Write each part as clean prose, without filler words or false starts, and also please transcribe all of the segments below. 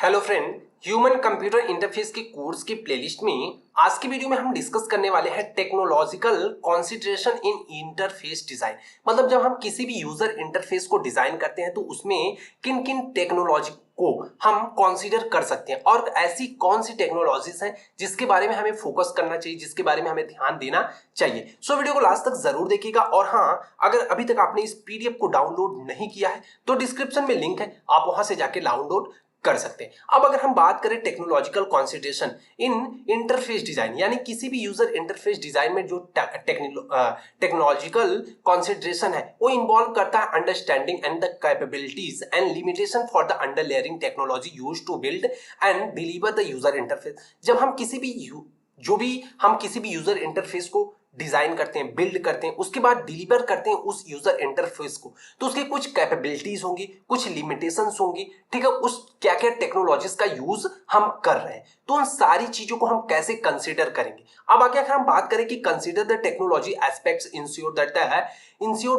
Hello friend, human computer interface के course की playlist में आज की वीडियो में हम डिस्कस करने वाले हैं टेक्नोलॉजिकल कंसीडरेशन इन इंटरफेस डिजाइन। मतलब जब हम किसी भी यूजर इंटरफेस को डिजाइन करते हैं तो उसमें किन किन टेक्नोलॉजी को हम कंसीडर कर सकते हैं और ऐसी कौन सी टेक्नोलॉजीज हैं जिसके बारे में हमें फोकस करना चाहिए, जिसके बारे में हमें ध्यान देना चाहिए। सो वीडियो को लास्ट तक जरूर देखिएगा। और हाँ, अगर अभी तक आपने इस पीडीएफ को डाउनलोड नहीं किया है तो डिस्क्रिप्शन में लिंक है, आप वहां से जाके डाउनलोड कर सकते हैं। अब अगर हम बात करें टेक्नोलॉजिकल कंसीडरेशन इन इंटरफेस डिजाइन, यानी किसी भी यूजर इंटरफेस डिजाइन में जो टेक्नोलॉजिकल कंसीडरेशन है वो इन्वॉल्व करता है understanding and the capabilities and limitation for the underlayering technology used to build and deliver the user interface. जब हम किसी भी यूजर इंटरफेस को डिजाइन करते हैं, बिल्ड करते हैं, उसके बाद डिलीवर करते हैं उस यूजर इंटरफेस को, तो उसके कुछ कैपेबिलिटीज होंगी, कुछ लिमिटेशंस होंगी। ठीक है, उस क्या क्या टेक्नोलॉजीज का यूज हम कर रहे हैं, तो उन सारी चीजों को हम कैसे कंसीडर करेंगे। अब आगे अगर हम बात करें कि consider the technology aspects ensure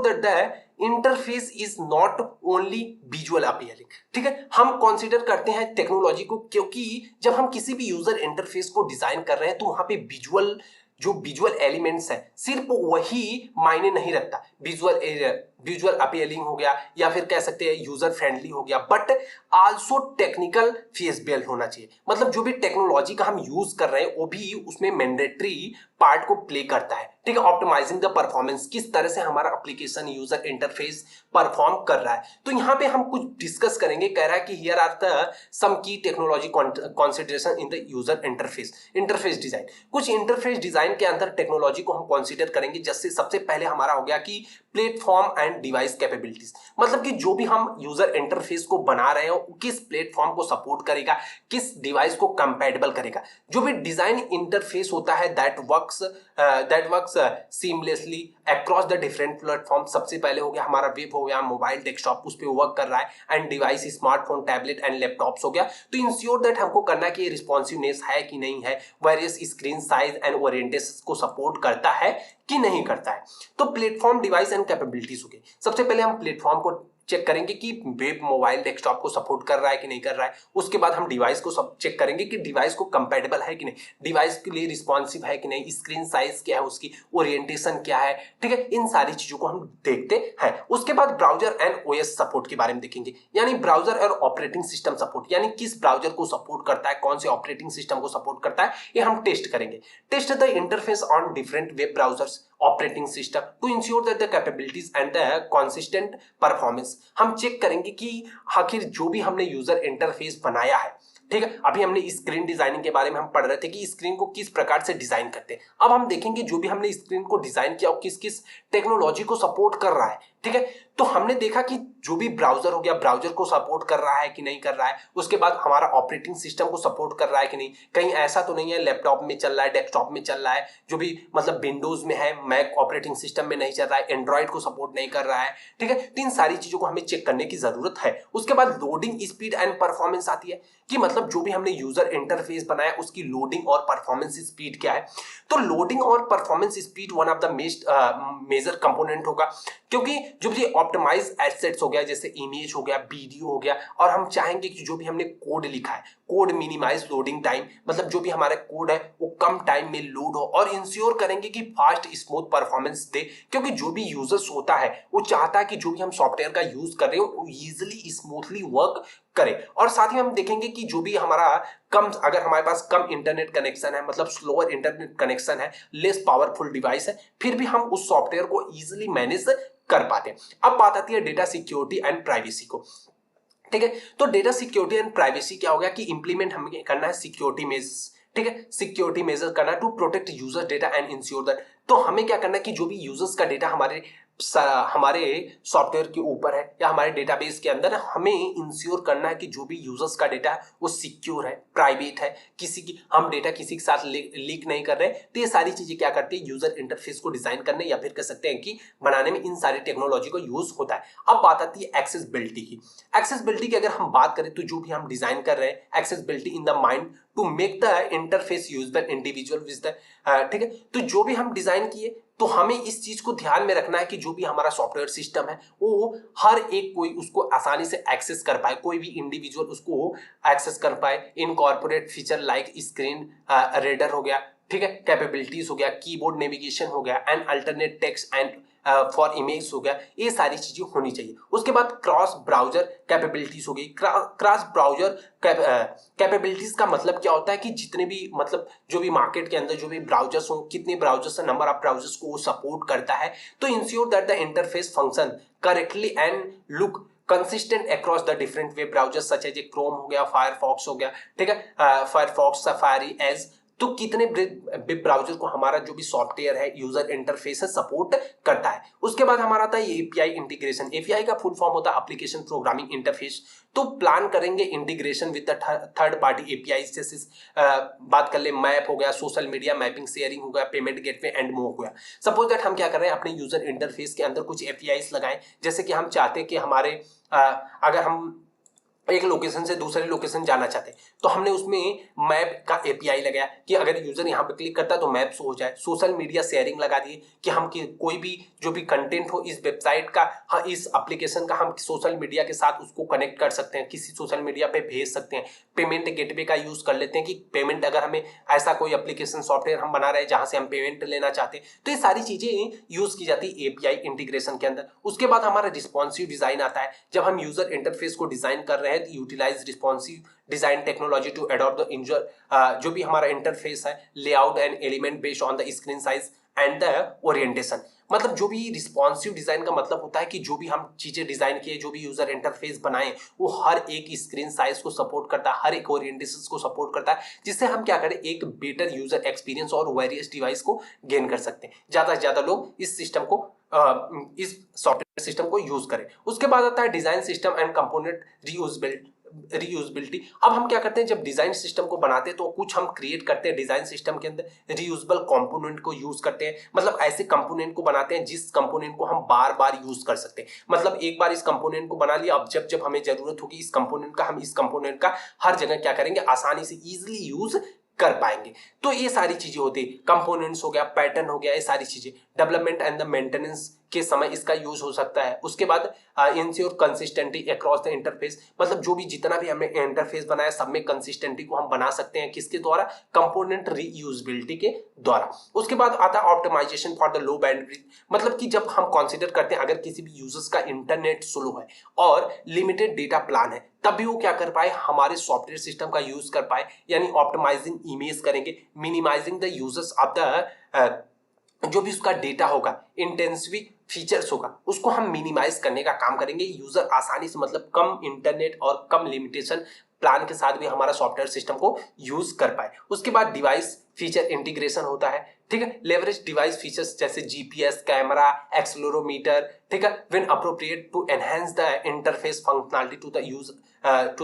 that the interface is not only visual appearing. ठीक है, हम कंसीडर करते हैं टेक्नोलॉजी को क्योंकि जब हम किसी भी यूजर इंटरफेस को डिजाइन कर रहे हैं तो वहां पे विजुअल एलिमेंट्स है सिर्फ वही मायने नहीं रखता। विजुअल अपीलिंग हो गया या फिर कह सकते हैं यूजर फ्रेंडली हो गया, बट आल्सो टेक्निकल फीजिबल होना चाहिए। मतलब जो भी टेक्नोलॉजी का हम यूज कर रहे हैं वो भी उसमें मैंडेटरी पार्ट को प्ले करता है। ठीक है, ऑप्टिमाइजिंग द परफॉर्मेंस, किस तरह से हमारा एप्लीकेशन यूजर इंटरफेस परफॉर्म कर रहा है। तो यहाँ पे हम कुछ डिस्कस करेंगे। कह रहा है कि हियर आर द सम की technology consideration in the user interface design. कुछ इंटरफेस डिजाइन के अंदर टेक्नोलॉजी को हम कंसीडर करेंगे, जैसे सबसे पहले हमारा हो गया कि प्लेटफॉर्म एंड डिवाइस कैपेबिलिटीज। मतलब कि जो भी हम यूजर इंटरफेस को बना रहे हो किस प्लेटफॉर्म को सपोर्ट करेगा, किस डिवाइस को कंपैटिबल करेगा। जो भी डिजाइन इंटरफेस होता है that works seamlessly across the different platform. सबसे पहले हो गया हमारा वेब, हो गया मोबाइल, डेस्कटॉप, उस पे वर्क कर रहा है, and device smartphone, tablet and laptops हो गया। तो इंश्योर दैट हमको करना है कि रिस्पॉन्सिवनेस है कि नहीं है, various screen size and orientation को सपोर्ट करता है कि नहीं करता है। तो प्लेटफॉर्म, डिवाइस एंड कैपेबिलिटीज हो गई। सबसे पहले हम प्लेटफॉर्म को चेक करेंगे कि वेब, मोबाइल, डेस्कटॉप को सपोर्ट कर रहा है कि नहीं कर रहा है। उसके बाद हम डिवाइस को सब चेक करेंगे कि डिवाइस को कंपैटिबल है कि नहीं, डिवाइस के लिए रिस्पॉन्सिव है कि नहीं, स्क्रीन साइज क्या है, उसकी ओरिएंटेशन क्या है। ठीक है, इन सारी चीजों को हम देखते हैं। उसके बाद ब्राउजर एंड ओएस सपोर्ट के बारे में देखेंगे, यानी ब्राउजर और ऑपरेटिंग सिस्टम सपोर्ट, यानी किस ब्राउजर को सपोर्ट करता है, कौन से ऑपरेटिंग सिस्टम को सपोर्ट करता है, ये हम टेस्ट करेंगे। Test the interface on different web browsers, operating system to ensure that the capabilities and the consistent performance. हम चेक करेंगे कि आखिर जो भी हमने यूजर इंटरफेस बनाया है, ठीक है, अभी हमने स्क्रीन डिजाइनिंग के बारे में हम पढ़ रहे थे कि स्क्रीन को किस प्रकार से डिजाइन करते हैं। अब हम देखेंगे जो भी हमने स्क्रीन को डिजाइन किया और किस किस टेक्नोलॉजी को सपोर्ट कर रहा है। ठीक है, तो हमने देखा कि जो भी ब्राउजर हो गया, ब्राउजर को सपोर्ट कर रहा है कि नहीं कर रहा है। उसके बाद हमारा ऑपरेटिंग सिस्टम को सपोर्ट कर रहा है कि नहीं, कहीं ऐसा तो नहीं है लैपटॉप में चल रहा है, डेस्कटॉप में चल रहा है, जो भी मतलब विंडोज में है, मैक ऑपरेटिंग सिस्टम में नहीं चल रहा है, एंड्रॉइड को सपोर्ट नहीं कर रहा है। ठीक है, तो इन सारी चीजों को हमें चेक करने की जरूरत है। उसके बाद लोडिंग स्पीड एंड परफॉर्मेंस आती है कि मतलब जो भी हमने यूजर इंटरफेस बनाया उसकी लोडिंग और परफॉर्मेंस स्पीड क्या है। तो लोडिंग और performance speed one of the major component होगा, क्योंकि जो भी ऑप्टिमाइज एसेट्स हो गया, जैसे इमेज हो गया, वीडियो हो गया, और हम चाहेंगे कि जो भी हमने कोड लिखा है, कोड मिनिमाइज लोडिंग टाइम, मतलब जो भी हमारा कोड है वो कम टाइम में लोड हो, और इंश्योर करेंगे कि फास्ट स्मूथ परफॉर्मेंस दे, क्योंकि जो भी यूजर्स होता है वो चाहता है कि जो भी हम सॉफ्टवेयर का यूज कर रहे हो वो इजिली स्मूथली वर्क करे। और साथ ही हम देखेंगे कि जो भी हमारा अगर हमारे पास कम इंटरनेट कनेक्शन है, मतलब स्लोअर इंटरनेट कनेक्शन है, लेस पावरफुल डिवाइस है, फिर भी हम उस सॉफ्टवेयर को इजिली मैनेज कर पाते हैं। अब बात आती है डेटा सिक्योरिटी एंड प्राइवेसी को। ठीक है, तो डेटा सिक्योरिटी एंड प्राइवेसी क्या हो गया कि इंप्लीमेंट हमें करना है सिक्योरिटी मेजर्स। ठीक है, सिक्योरिटी मेजर करना to protect user data and ensure that. तो हमें क्या करना है कि जो भी यूजर्स का डेटा हमारे सॉफ्टवेयर के ऊपर है या हमारे डेटाबेस के अंदर है, हमें इंश्योर करना है कि जो भी यूजर्स का डेटा है वो सिक्योर है, प्राइवेट है, हम डेटा किसी के साथ लीक नहीं कर रहे। तो ये सारी चीजें क्या करती है, यूजर इंटरफेस को डिजाइन करने या फिर कह सकते हैं कि बनाने में इन सारी टेक्नोलॉजी को यूज होता है। अब बात आती है एक्सेसिबिलिटी की। एक्सेसिबिलिटी की अगर हम बात करें तो जो भी हम डिजाइन कर रहे हैं, accessibility in the mind to make the interface usable individual with the. ठीक है, तो जो भी हम डिजाइन किए तो हमें इस चीज को ध्यान में रखना है कि जो भी हमारा सॉफ्टवेयर सिस्टम है वो हर एक कोई उसको आसानी से एक्सेस कर पाए, कोई भी इंडिविजुअल उसको एक्सेस कर पाए। Incorporate feature like screen reader हो गया, ठीक है, कैपेबिलिटीज हो गया, कीबोर्ड नेविगेशन हो गया, and alternate text and for image हो गया, ये सारी चीजें होनी चाहिए। उसके बाद क्रॉस ब्राउजर कैपेबिलिटीज हो गई। क्रॉस ब्राउजर कैपेबिलिटीज का मतलब क्या होता है कि जितने भी मतलब जो भी मार्केट के अंदर जो भी ब्राउजर्स हो, कितने ब्राउजर्स है, नंबर ऑफ ब्राउजर्स को वो सपोर्ट करता है। तो ensure that the interface function correctly and look consistent across the different web browsers such as Chrome हो गया, फायरफॉक्स हो गया, ठीक है, फायरफॉक्स, सफारी, एज। तो कितने वेब ब्राउजर को हमारा जो भी सॉफ्टवेयर है, यूजर इंटरफेस है, सपोर्ट करता है। उसके बाद हमारा आता है एपीआई इंटीग्रेशन। एपीआई का फुल फॉर्म होता है एप्लीकेशन प्रोग्रामिंग इंटरफेस। तो प्लान करेंगे integration with the third party API, जैसे बात कर ले मैप हो गया, सोशल मीडिया मैपिंग, शेयरिंग हो गया, पेमेंट गेटवे एंड मोर हो गया। सपोज दैट हम क्या कर रहे हैं, अपने यूजर इंटरफेस के अंदर कुछ एपीआई लगाएं, जैसे कि हम चाहते हैं कि हमारे अगर हम एक लोकेशन से दूसरे लोकेशन जाना चाहते हैं तो हमने उसमें मैप का एपीआई लगाया कि अगर यूजर यहाँ पे क्लिक करता है तो मैप शो हो जाए। सोशल मीडिया शेयरिंग लगा दिए कि हम कोई भी जो भी कंटेंट हो इस वेबसाइट का, हाँ, इस एप्लीकेशन का, हम सोशल मीडिया के साथ उसको कनेक्ट कर सकते हैं, किसी सोशल मीडिया पे भेज सकते हैं। पेमेंट गेटवे का यूज कर लेते हैं कि पेमेंट अगर हमें ऐसा कोई एप्लीकेशन सॉफ्टवेयर हम बना रहे हैं जहां से हम पेमेंट लेना चाहते हैं, तो ये सारी चीजें यूज की जाती है एपीआई इंटीग्रेशन के अंदर। उसके बाद हमारा रिस्पॉन्सिव डिजाइन आता है। जब हम यूजर इंटरफेस को डिजाइन कर रहे हैं तो utilize responsive design technology to adopt the जो भी हमारा इंटरफेस है, layout and element based on the screen size and the orientation. मतलब जो भी रिस्पॉन्सिव डिजाइन का मतलब होता है कि जो भी हम चीजें डिजाइन किए, जो भी यूजर इंटरफेस बनाए, वो हर एक स्क्रीन साइज को सपोर्ट करता है, हर एक ओरिएंटेशन को सपोर्ट करता है, जिससे हम क्या करें, एक बेटर यूजर एक्सपीरियंस और वेरियस डिवाइस को गेन कर सकते हैं। ज्यादा से ज्यादा लोग इस सिस्टम को इस सॉफ्टवेयर सिस्टम को यूज करें। उसके बाद आता है design system and component reusability. अब हम क्या करते हैं, जब डिजाइन सिस्टम को बनाते हैं तो कुछ हम क्रिएट करते हैं डिजाइन सिस्टम के अंदर, रीयूजेबल कंपोनेंट को यूज करते हैं। मतलब ऐसे कंपोनेंट को बनाते हैं जिस कंपोनेंट को हम बार बार यूज कर सकते हैं। मतलब एक बार इस कंपोनेंट को बना लिया, अब जब जब हमें जरूरत होगी इस कंपोनेंट का, हम इस कंपोनेंट का हर जगह क्या करेंगे, आसानी से इजिली यूज कर पाएंगे। तो ये सारी चीजें होती है, कंपोनेंट्स हो गया, पैटर्न हो गया, ये सारी चीजें। डेवलपमेंट एंड द मेंटेनेंस के समय इसका यूज हो सकता है। उसके बाद इंश्योर कंसिस्टेंटी अक्रॉस द इंटरफेस। मतलब जो भी जितना भी हमने इंटरफेस बनाया सब में कंसिस्टेंटी को हम बना सकते हैं, किसके द्वारा, कंपोनेंट रीयूजेबिलिटी के द्वारा। उसके बाद आता है optimization for the low bandwidth. मतलब कि जब हम कंसीडर करते हैं अगर किसी भी यूजर्स का इंटरनेट स्लो है और लिमिटेड डेटा प्लान है, तब भी वो क्या कर पाए, हमारे सॉफ्टवेयर सिस्टम का यूज कर पाए। यानी ऑप्टिमाइजिंग इमेज करेंगे, minimizing the users of the जो भी उसका डेटा होगा, इंटेंसिव फीचर्स होगा, उसको हम मिनिमाइज करने का काम करेंगे। यूजर आसानी से, मतलब कम इंटरनेट और कम लिमिटेशन प्लान के साथ भी हमारा सॉफ्टवेयर सिस्टम को यूज कर पाए। उसके बाद डिवाइस फीचर इंटीग्रेशन होता है, ठीक है, लेवरेज डिवाइस फीचर्स जैसे जीपीएस, कैमरा, एक्सेलेरोमीटर, ठीक है, when appropriate to enhance the interface functionality to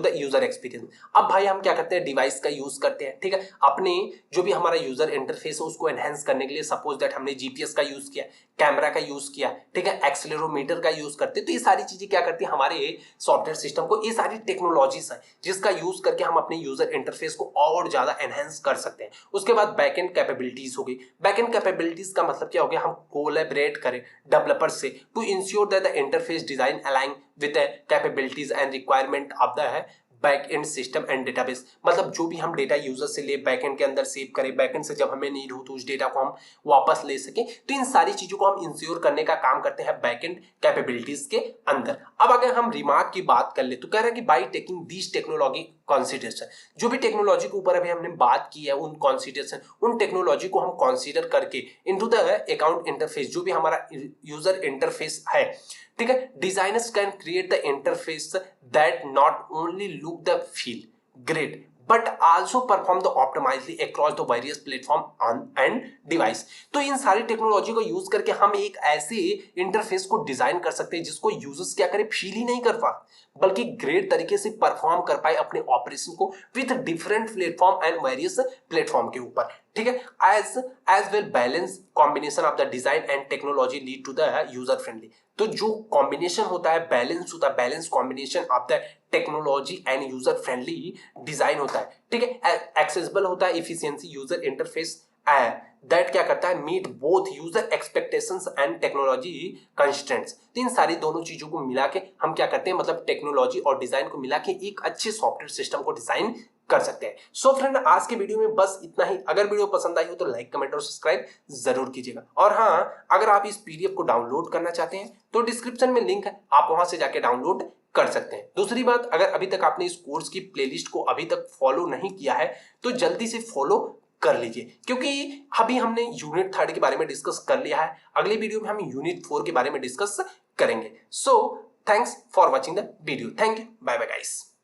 the user experience. अब भाई हम क्या करते हैं, डिवाइस का यूज करते हैं, ठीक है, अपने जो भी हमारा यूजर इंटरफेस है उसको एनहांस करने के लिए। सपोज दैट हमने जीपीएस का यूज किया, कैमरा का यूज किया, ठीक है, एक्सेलेरोमीटर का यूज करते हैं। तो ये सारी चीजें क्या करती है, हमारे सॉफ्टवेयर सिस्टम को, ये सारी टेक्नोलॉजीज है जिसका यूज करके हम अपने यूजर इंटरफेस को और ज्यादा एनहांस कर सकते हैं। उसके बाद बैकएंड कैपेबिलिटीज हो गई। बैकएंड कैपेबिलिटीज का मतलब क्या हो गया, हम कोलैबोरेट करें डेवलपर से to ensure that the interface design align with the capabilities and requirement of the back end system and database. मतलब जो भी हम डेटा यूजर से ले बैकएंड के अंदर सेव करें, बैकएंड से जब हमें नीड हो तो उस डेटा को हम वापस ले सकें। तो इन सारी चीजों को हम इंश्योर करने का काम करते हैं बैकएंड कैपेबिलिटीज के अंदर। अब अगर हम रिमार्क की बात कर ले तो कह रहे हैं कि by taking this technology consideration, जो भी टेक्नोलॉजी के ऊपर अभी हमने बात की है उन कंसिडरेशन, उन टेक्नोलॉजी को हम कंसीडर करके इनटू द अकाउंट इंटरफेस, जो भी हमारा यूजर इंटरफेस है, ठीक है, designers can create the interface that not only look the feel great but also perform the ऑप्टिमाइजली across the various platform on and device. तो इन सारी टेक्नोलॉजी को यूज करके हम एक ऐसे इंटरफेस को डिजाइन कर सकते हैं जिसको यूजर्स क्या करे, फील ही नहीं कर पा बल्कि ग्रेट तरीके से परफॉर्म कर पाए अपने ऑपरेशन को with different platform and various platform के ऊपर, ठीक है। As well balance combination of the design and technology lead to the user friendly. तो जो कॉम्बिनेशन होता है, बैलेंस होता है, balance combination of the technology and user friendly design होता है, ठीक है, एक्सेसिबल होता है, इफिशियंसी यूजर इंटरफेस दैट क्या करता है, meet both user expectations and technology constraints. तो इन सारी दोनों चीजों को मिला के हम क्या करते हैं, मतलब टेक्नोलॉजी और डिजाइन को मिला के एक अच्छे सॉफ्टवेयर सिस्टम को डिजाइन कर सकते हैं। सो फ्रेंड, आज के वीडियो में बस इतना ही। अगर वीडियो पसंद आई हो तो लाइक, कमेंट और सब्सक्राइब जरूर कीजिएगा। और हाँ, अगर आप इस पीडीएफ को डाउनलोड करना चाहते हैं तो डिस्क्रिप्शन में लिंक है, आप वहां से जाके डाउनलोड कर सकते हैं। दूसरी बात, अगर अभी तक आपने इस कोर्स की प्लेलिस्ट को अभी तक फॉलो नहीं किया है तो जल्दी से फॉलो कर लीजिए, क्योंकि अभी हमने यूनिट 3 के बारे में डिस्कस कर लिया है। अगले वीडियो में हम यूनिट 4 के बारे में डिस्कस करेंगे। So thanks for watching the video. Thank you, bye bye guys.